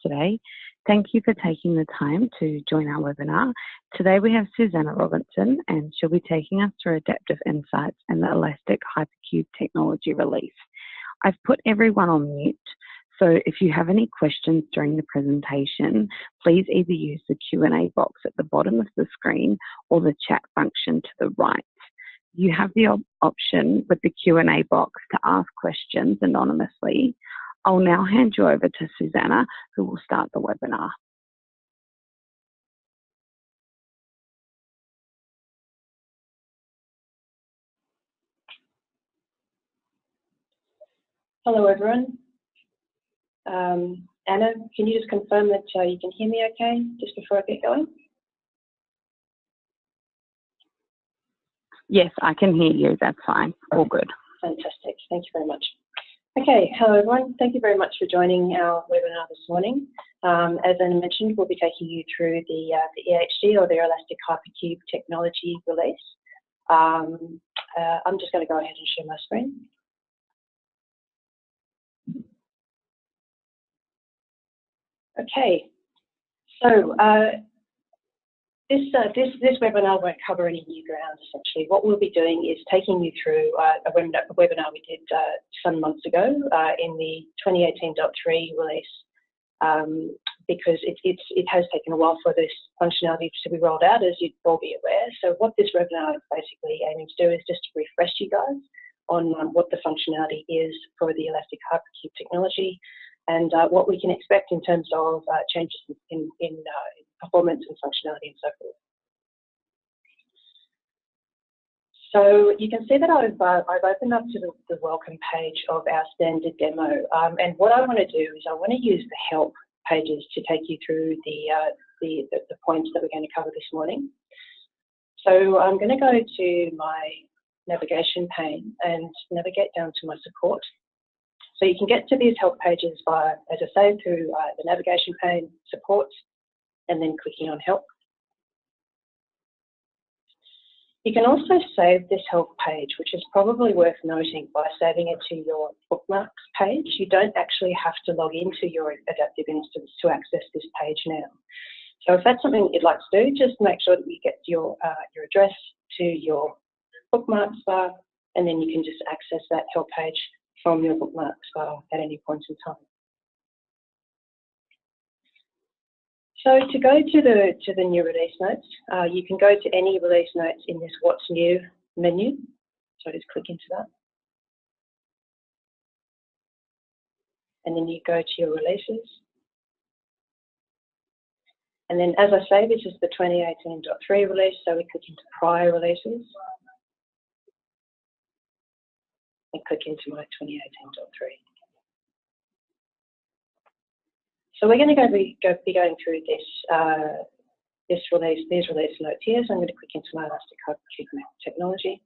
today. Thank you for taking the time to join our webinar. Today we have Susanna Robinson, and she'll be taking us through Adaptive Insights and the Elastic Hypercube technology release. I've put everyone on mute, so if you have any questions during the presentation, please either use the Q&A box at the bottom of the screen or the chat function to the right. You have the option with the Q&A box to ask questions anonymously. I'll now hand you over to Susanna, who will start the webinar. Hello, everyone. Anna, can you just confirm that you can hear me okay, just before I get going? Yes, I can hear you. That's fine. All good. Fantastic. Thank you very much. Okay, hello everyone. Thank you very much for joining our webinar this morning. As Anna mentioned, we'll be taking you through the EHT, or the Elastic Hypercube technology release. I'm just going to go ahead and share my screen. Okay, so this webinar won't cover any new ground, essentially. What we'll be doing is taking you through a webinar we did some months ago in the 2018.3 release, because it has taken a while for this functionality to be rolled out, as you'd all be aware. So what this webinar is basically aiming to do is just to refresh you guys on what the functionality is for the Elastic Hypercube technology, and what we can expect in terms of changes in performance and functionality and so forth. So you can see that I've opened up to the welcome page of our standard demo, and what I want to do is I want to use the help pages to take you through the points that we're going to cover this morning. So I'm going to go to my navigation pane and navigate down to my support. So you can get to these help pages via, as I say, through the navigation pane, support, and then clicking on help. You can also save this help page, which is probably worth noting, by saving it to your bookmarks page. You don't actually have to log into your adaptive instance to access this page now. So if that's something you'd like to do, just make sure that you get your address to your bookmarks bar, and then you can just access that help page from your bookmarks bar at any point in time. So to go to the new release notes, you can go to any release notes in this What's New menu. So just click into that. And then you go to your releases. And then, as I say, this is the 2018.3 release, so we click into prior releases. And click into my 2018.3. So we're going to be going through these release notes here. So I'm going to click into my Elastic Hypercube technology.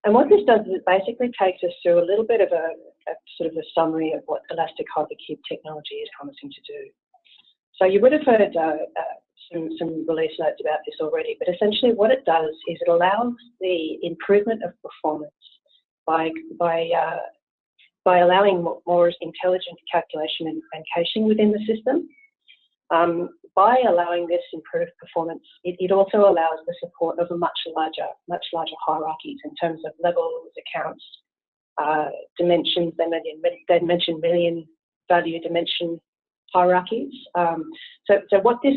And what this does is it basically takes us through a little bit of a sort of a summary of what Elastic Hypercube technology is promising to do. So you would have heard some release notes about this already, but essentially what it does is it allows the improvement of performance by allowing more intelligent calculation and caching within the system. By allowing this improved performance, it also allows the support of a much larger hierarchies in terms of levels, accounts, dimensions. They mention million value dimension hierarchies. So what this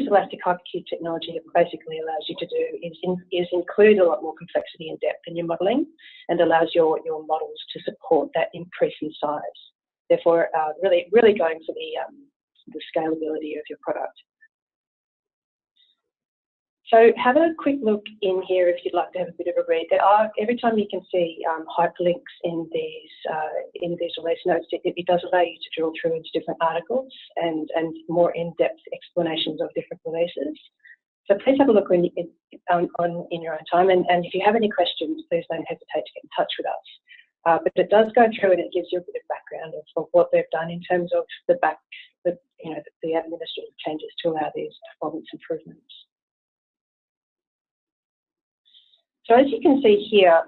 Elastic Hypercube technology basically allows you to do is include a lot more complexity and depth in your modelling, and allows your models to support that increase in size. Therefore, really going for the scalability of your product. So have a quick look in here if you'd like to have a bit of a read. There are, every time you can see hyperlinks in these release notes, it does allow you to drill through into different articles and more in-depth explanations of different releases. So please have a look in your own time, and if you have any questions, please don't hesitate to get in touch with us. But it does go through and it gives you a bit of background of what they've done in terms of the administrative changes to allow these performance improvements. So as you can see here,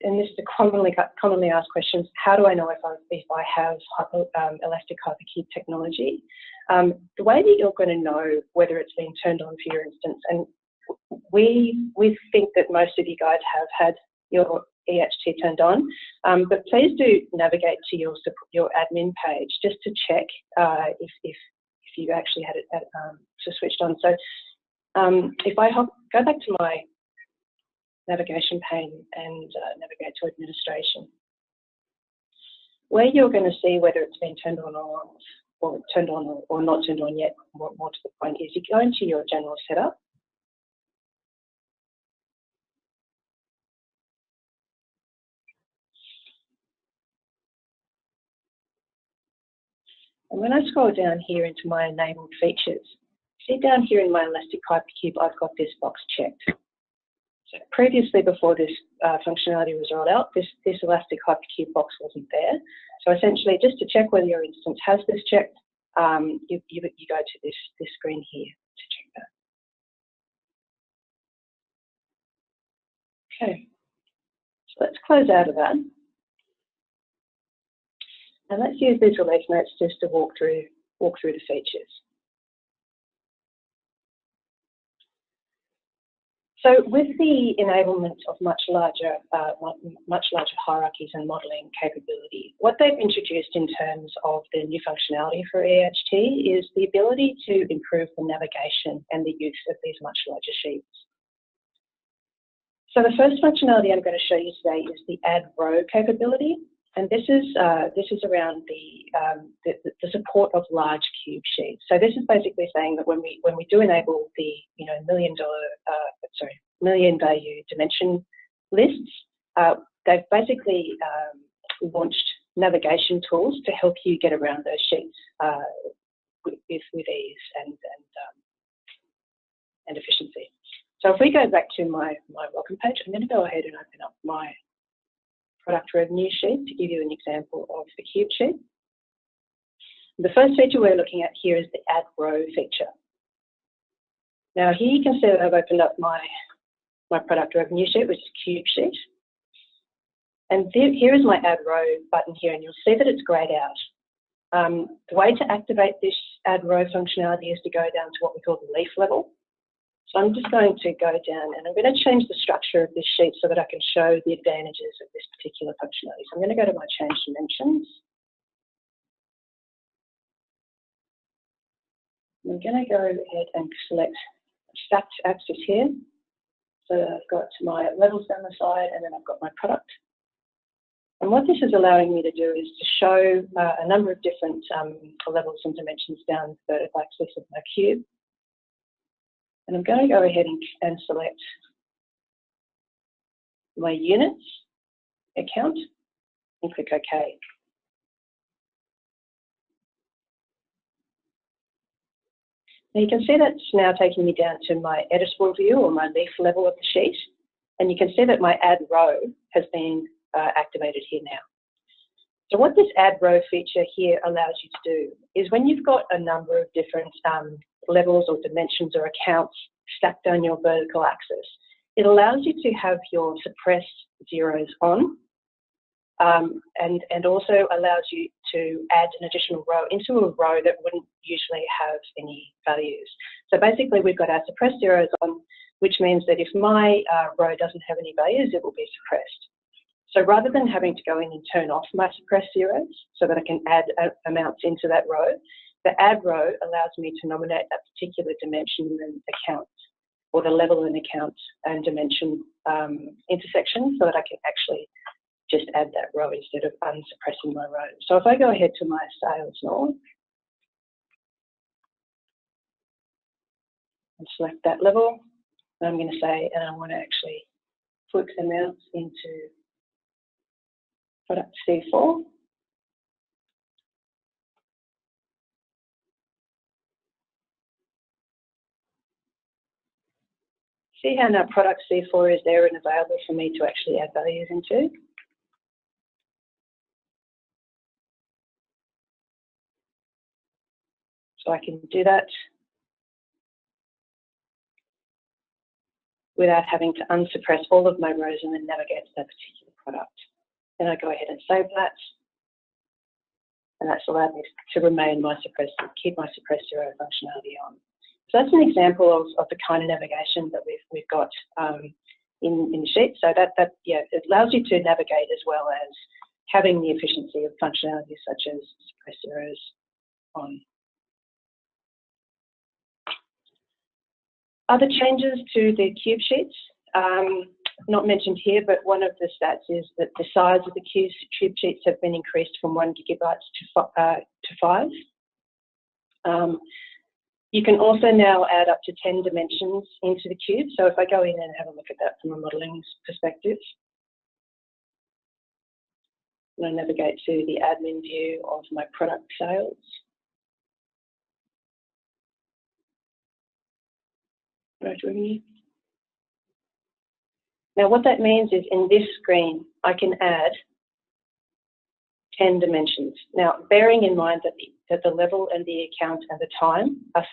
and this is a commonly asked question, how do I know if I have elastic hypercube technology? The way that you're going to know whether it's been turned on for your instance, and we think that most of you guys have had your EHT turned on, but please do navigate to your admin page just to check if you actually had it switched on. So if I go back to my navigation pane and navigate to administration, where you're going to see whether it's been turned on or turned on or not turned on yet, more to the point, is you go into your general setup. And when I scroll down here into my enabled features, see down here in my elastic hypercube, I've got this box checked. So previously, before this functionality was rolled out, this elastic hypercube box wasn't there. So essentially, just to check whether your instance has this checked, you go to this screen here to check that. Okay, so let's close out of that. And let's use these release notes just to walk through the features. So with the enablement of much larger hierarchies and modelling capability, what they've introduced in terms of the new functionality for EHT is the ability to improve the navigation and the use of these much larger sheets. So the first functionality I'm going to show you today is the add row capability. And this is around the support of large cube sheets. So this is basically saying that when we do enable the million value dimension lists, they've basically launched navigation tools to help you get around those sheets with ease and efficiency. So if we go back to my welcome page, I'm going to go ahead and open up my product revenue sheet to give you an example of the cube sheet. The first feature we're looking at here is the add row feature. Now here you can see that I've opened up my product revenue sheet, which is cube sheet. And here is my add row button here, and you'll see that it's grayed out. The way to activate this add row functionality is to go down to what we call the leaf level. So I'm just going to go down and I'm going to change the structure of this sheet so that I can show the advantages of this particular functionality. So I'm going to go to my change dimensions. I'm going to go ahead and select stacked axis here. So I've got my levels down the side and then I've got my product. And what this is allowing me to do is to show a number of different levels and dimensions down the vertical axis of my cube. And I'm going to go ahead and select my units account and click OK. Now you can see that's now taking me down to my editable view or my leaf level of the sheet. And you can see that my add row has been activated here now. So what this add row feature here allows you to do is when you've got a number of different levels or dimensions or accounts stacked down your vertical axis, it allows you to have your suppressed zeros on and also allows you to add an additional row into a row that wouldn't usually have any values. So basically we've got our suppressed zeros on, which means that if my row doesn't have any values, it will be suppressed. So rather than having to go in and turn off my suppressed zeros so that I can add amounts into that row, the add row allows me to nominate that particular dimension and account, or the level and account and dimension intersection, so that I can actually just add that row instead of unsuppressing my row. So if I go ahead to my sales now and select that level, and I'm going to say, and I want to actually put amounts into product C4. See how now product C4 is there and available for me to actually add values into. So I can do that without having to unsuppress all of my rows and then navigate to that particular product. Then I go ahead and save that. And that's allowed me to remain my keep my suppress zero functionality on. So that's an example of the kind of navigation that we've got in the sheet. So yeah, it allows you to navigate as well as having the efficiency of functionalities such as suppress zeros on. Other changes to the cube sheets, not mentioned here, but one of the stats is that the size of the cube sheets have been increased from 1 gigabyte to 5. You can also now add up to 10 dimensions into the cube. So if I go in and have a look at that from a modelling perspective, and I navigate to the admin view of my product sales. Product revenue. Now what that means is in this screen, I can add 10 dimensions. Now, bearing in mind that the level and the account and the time are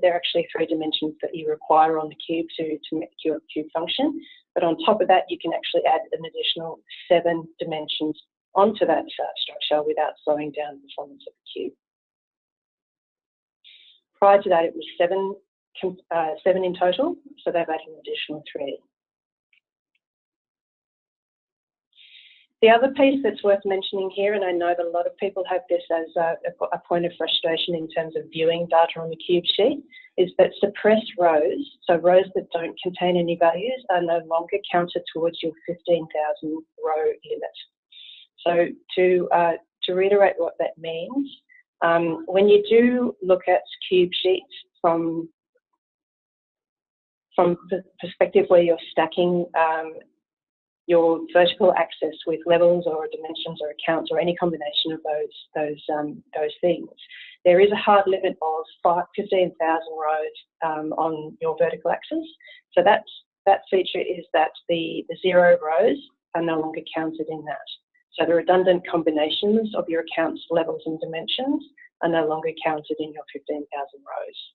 they're actually 3 dimensions that you require on the cube to make your cube function. But on top of that, you can actually add an additional 7 dimensions onto that structure without slowing down the performance of the cube. Prior to that, it was 7 in total, so they've added an additional 3. The other piece that's worth mentioning here, and I know that a lot of people have this as a point of frustration in terms of viewing data on the cube sheet, is that suppressed rows, so rows that don't contain any values, are no longer counted towards your 15,000 row limit. So to reiterate what that means, when you do look at cube sheets from the perspective where you're stacking your vertical axis with levels or dimensions or accounts or any combination of those things, there is a hard limit of 15,000 rows on your vertical axis. So that feature is that the 0 rows are no longer counted in that. So the redundant combinations of your accounts, levels and dimensions are no longer counted in your 15,000 rows.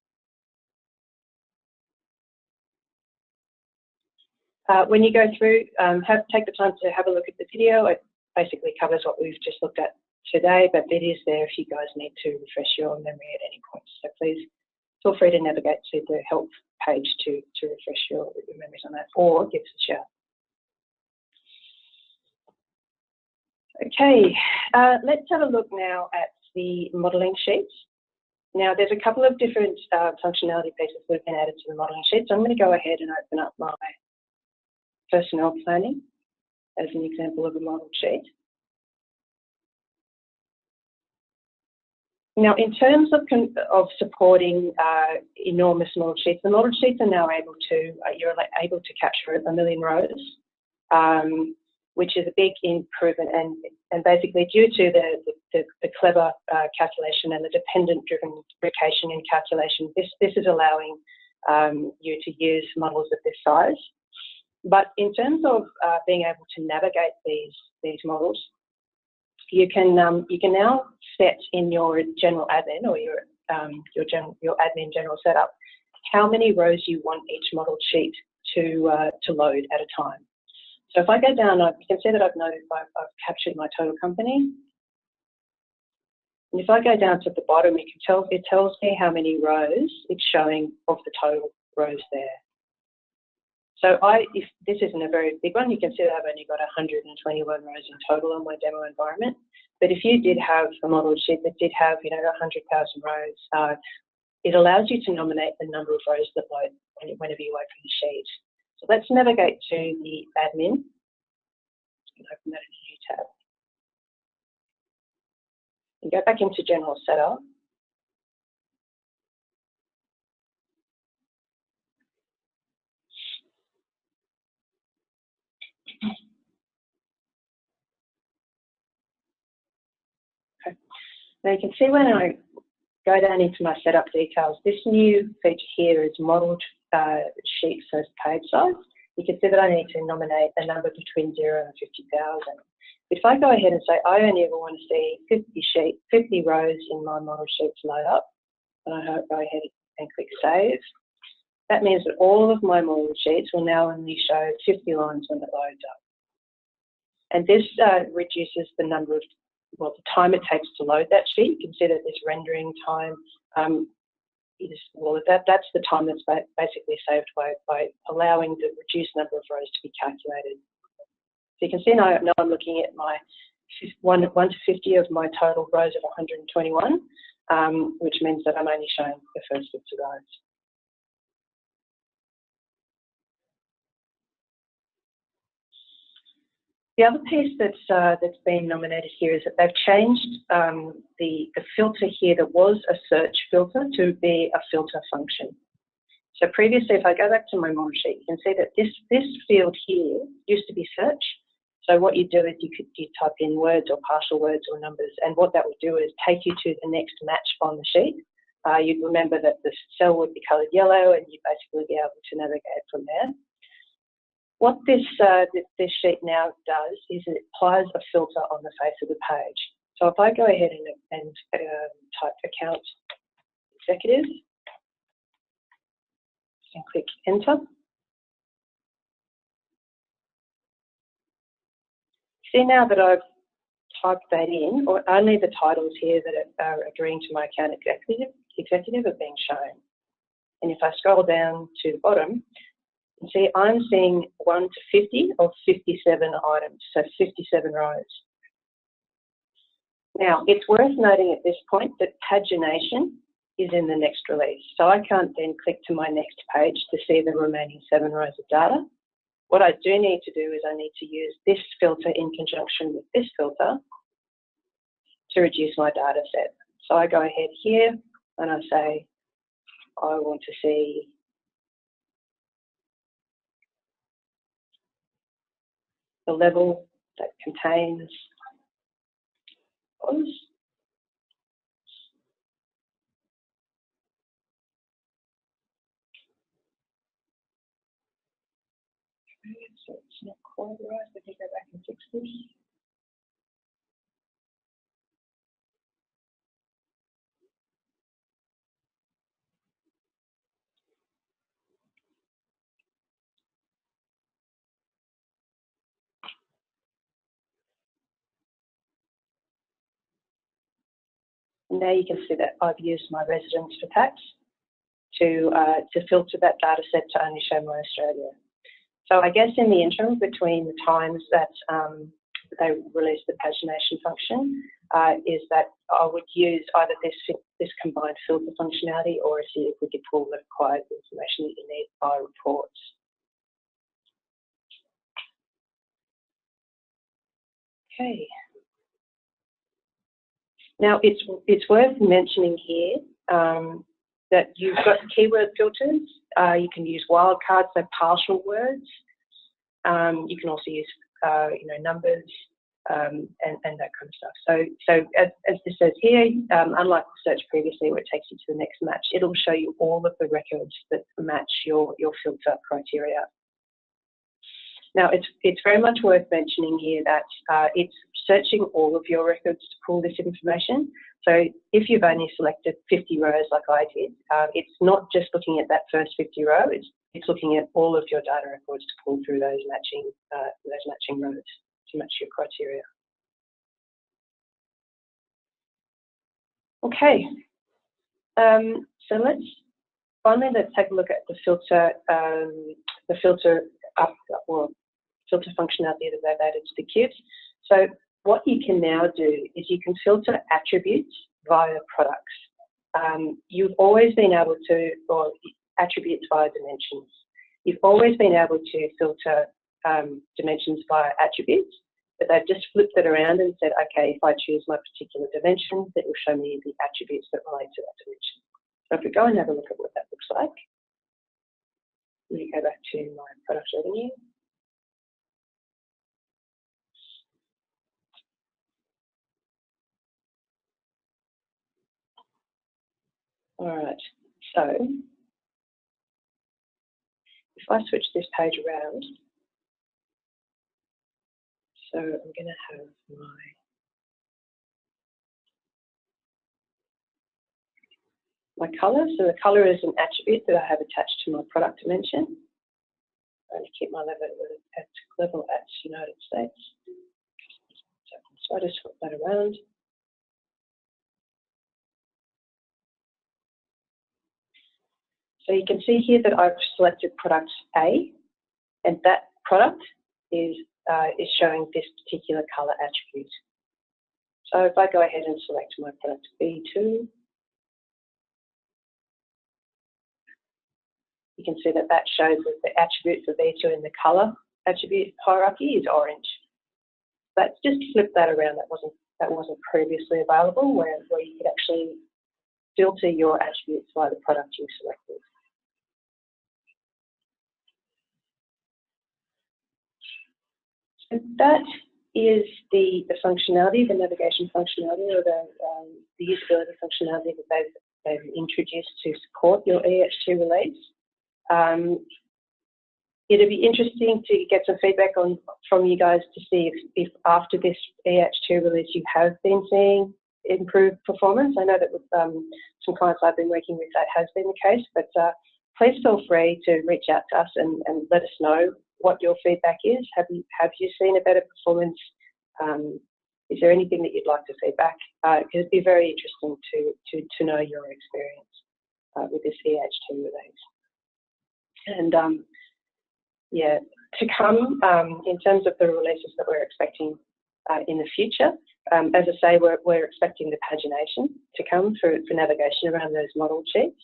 When you go through, take the time to have a look at the video. It basically covers what we've just looked at today, but it is there if you guys need to refresh your memory at any point. So please feel free to navigate to the help page to refresh your memories on that, or give us a shout. Okay, let's have a look now at the modelling sheets. Now, there's a couple of different functionality pieces that have been added to the modelling sheet. So I'm going to go ahead and open up my personnel planning as an example of a model sheet. Now, in terms of supporting enormous model sheets, the model sheets are now able to, you're able to capture 1 million rows, which is a big improvement, and basically due to the clever calculation and the dependent-driven replication in calculation, this is allowing you to use models of this size. But in terms of being able to navigate these models, you can now set in your general admin or your admin general setup how many rows you want each model sheet to load at a time. So if I go down, you can see that I've captured my total company. And if I go down to the bottom, it tells me how many rows it's showing of the total rows there. So if this isn't a very big one, you can see that I've only got 121 rows in total on my demo environment. But if you did have a model sheet that did have, 100,000 rows, it allows you to nominate the number of rows that load whenever you open the sheet. So let's navigate to the admin and open that in a new tab. And go back into general setup. Okay. Now you can see when I go down into my setup details, this new feature here is modeled sheet first page size. You can see that I need to nominate a number between 0 and 50,000. If I go ahead and say I only ever want to see 50 rows in my model sheet to load up, and I go ahead and click save, that means that all of my model sheets will now only show 50 lines when it loads up. And this reduces the number of, well, the time it takes to load that sheet. You can see that this rendering time that's the time that's basically saved by allowing the reduced number of rows to be calculated. So you can see now I'm looking at my 1 to 50 of my total rows of 121, which means that I'm only showing the first 50 rows. The other piece that's been nominated here is that they've changed the filter here that was a search filter to be a filter function. So previously, if I go back to my model sheet, you can see that this field here used to be search. So what you do is you type in words or partial words or numbers, and what that would do is take you to the next match on the sheet. You'd remember that the cell would be coloured yellow, and you'd basically be able to navigate from there. What this sheet now does is it applies a filter on the face of the page. So if I go ahead and type account executive and click enter, see now that I've typed that in, or only the titles here that are agreeing to my account executive are being shown. And if I scroll down to the bottom, you see I'm seeing 1 to 50 of 57 items, so 57 rows. Now, it's worth noting at this point that pagination is in the next release. So I can't then click to my next page to see the remaining 7 rows of data. What I do need to do is I need to use this filter in conjunction with this filter to reduce my data set. So I go ahead here and I say, I want to see the level that contains rows. So it's not quite right, let me go back and fix this. Now you can see that I've used my residence for tax to filter that data set to only show my Australia. So I guess in the interim between the times that they released the pagination function is that I would use either this combined filter functionality or see if we could pull the required information that you need by reports. Okay. Now it's worth mentioning here that you've got keyword filters. You can use wildcards, so partial words. You can also use numbers and that kind of stuff. So as this says here, unlike the search previously where it takes you to the next match, it'll show you all of the records that match your filter criteria. Now, it's very much worth mentioning here that it's searching all of your records to pull this information. So if you've only selected 50 rows like I did, it's not just looking at that first 50 row, it's looking at all of your data records to pull through those matching rows to match your criteria. Okay, so let's take a look at the filter functionality that they've added to the cubes. So what you can now do is you can filter attributes via products. You've always been able to, or attributes via dimensions. You've always been able to filter dimensions via attributes, but they've just flipped it around and said, okay, if I choose my particular dimension, it will show me the attributes that relate to that dimension. So if we go and have a look at what that looks like, let me go back to my product revenue. All right, so if I switch this page around, so I'm going to have my colour. So the colour is an attribute that I have attached to my product dimension. I'm going to keep my level at United States. So I just flip that around. So you can see here that I've selected product A, and that product is showing this particular colour attribute. So if I go ahead and select my product B2, you can see that that shows that the attribute for B2 in the colour attribute hierarchy is orange. Let's just flip that around. That wasn't previously available, where you could actually filter your attributes by the product you selected. So that is the functionality, the navigation functionality, or the usability functionality that they've introduced to support your EHT release. It'd be interesting to get some feedback from you guys to see if after this EHT release you have been seeing improved performance. I know that with some clients I've been working with that has been the case, but please feel free to reach out to us and let us know what your feedback is. Have you seen a better performance? Is there anything that you'd like to feedback? Because it'd be very interesting to know your experience with this EHT release. And yeah, to come in terms of the releases that we're expecting in the future, as I say, we're expecting the pagination to come for navigation around those model sheets.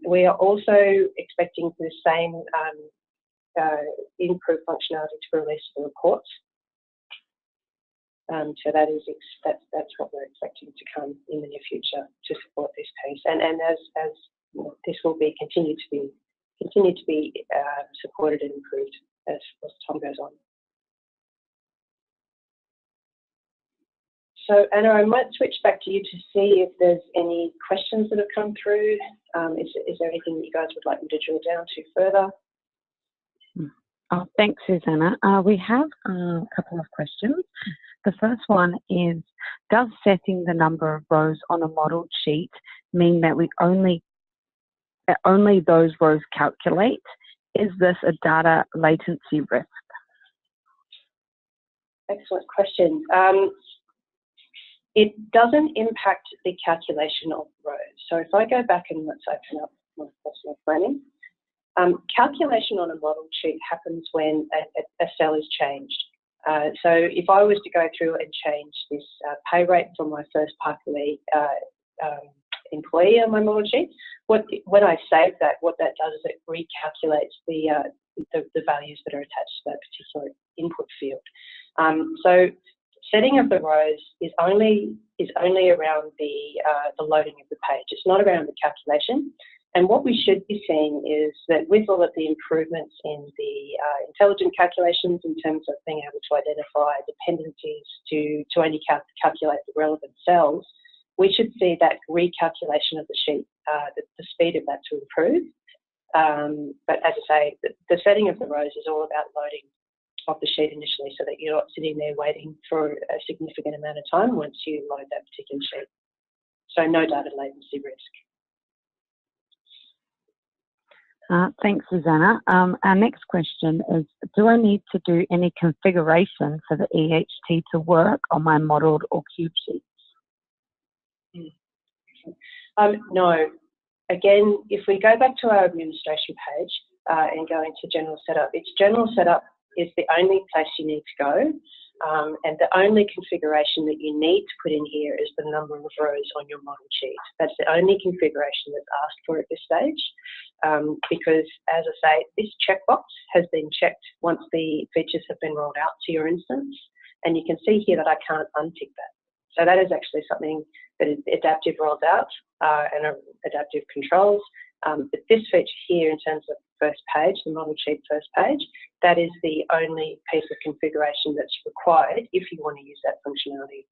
We are also expecting the same improved functionality to release the reports. So that's what we're expecting to come in the near future to support this piece. And as you know, this will be continue to be supported and improved as time goes on. So Anna, I might switch back to you to see if there's any questions that have come through. Is there anything that you guys would like me to drill down to further? Oh, thanks, Susanna. We have a couple of questions. The first one is, does setting the number of rows on a model sheet mean that we only those rows calculate? Is this a data latency risk? Excellent question. It doesn't impact the calculation of rows. So if I go back and let's open up my personal planning, calculation on a model sheet happens when a cell is changed. So if I was to go through and change this pay rate from my first Parkley employee on my model sheet, when I save that, what that does is it recalculates the values that are attached to that particular input field. So setting of the rows is only around the loading of the page. It's not around the calculation. And what we should be seeing is that with all of the improvements in the intelligent calculations in terms of being able to identify dependencies to only calculate the relevant cells, we should see that recalculation of the sheet, the speed of that to improve. But as I say, the setting of the rows is all about loading of the sheet initially so that you're not sitting there waiting for a significant amount of time once you load that particular sheet. So no data latency risk. Thanks, Susanna. Our next question is, do I need to do any configuration for the EHT to work on my modelled or cube sheets? No. Again, if we go back to our administration page and go into general setup, its general setup is the only place you need to go. And the only configuration that you need to put in here is the number of rows on your model sheet. That's the only configuration that's asked for at this stage. Because, as I say, this checkbox has been checked once the features have been rolled out to your instance. And you can see here that I can't untick that. So that is actually something that Adaptive rolls out and Adaptive controls. But this feature here in terms of first page, the model sheet first page, that is the only piece of configuration that's required if you want to use that functionality.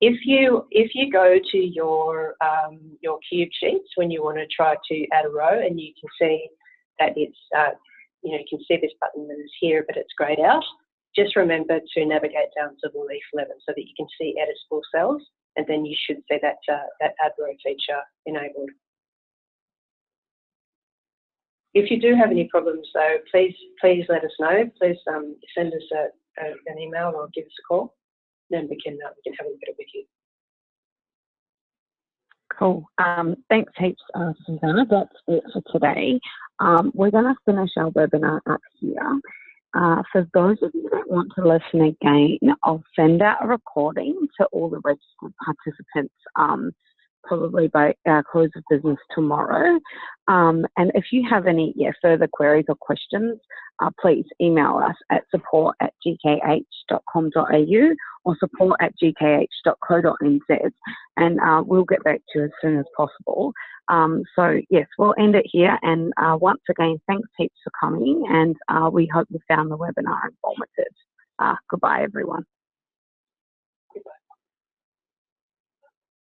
If you go to your cube sheets when you want to try to add a row and you can see that it's, you can see this button that is here, but it's grayed out, just remember to navigate down to the leaf 11 so that you can see editable cells, and then you should see that add row feature enabled. If you do have any problems though, please let us know. Please send us an email or give us a call, then we can have a look at it with you. Cool. Thanks heaps, Susanna. That's it for today. We're going to finish our webinar up here. For those of you that want to listen again, I'll send out a recording to all the registered participants probably by close of business tomorrow. And if you have any further queries or questions, please email us at support@gkh.com.au or support@gkh.co.nz, and we'll get back to you as soon as possible. So yes, we'll end it here, and once again, thanks heaps for coming, and we hope you found the webinar informative. Goodbye, everyone.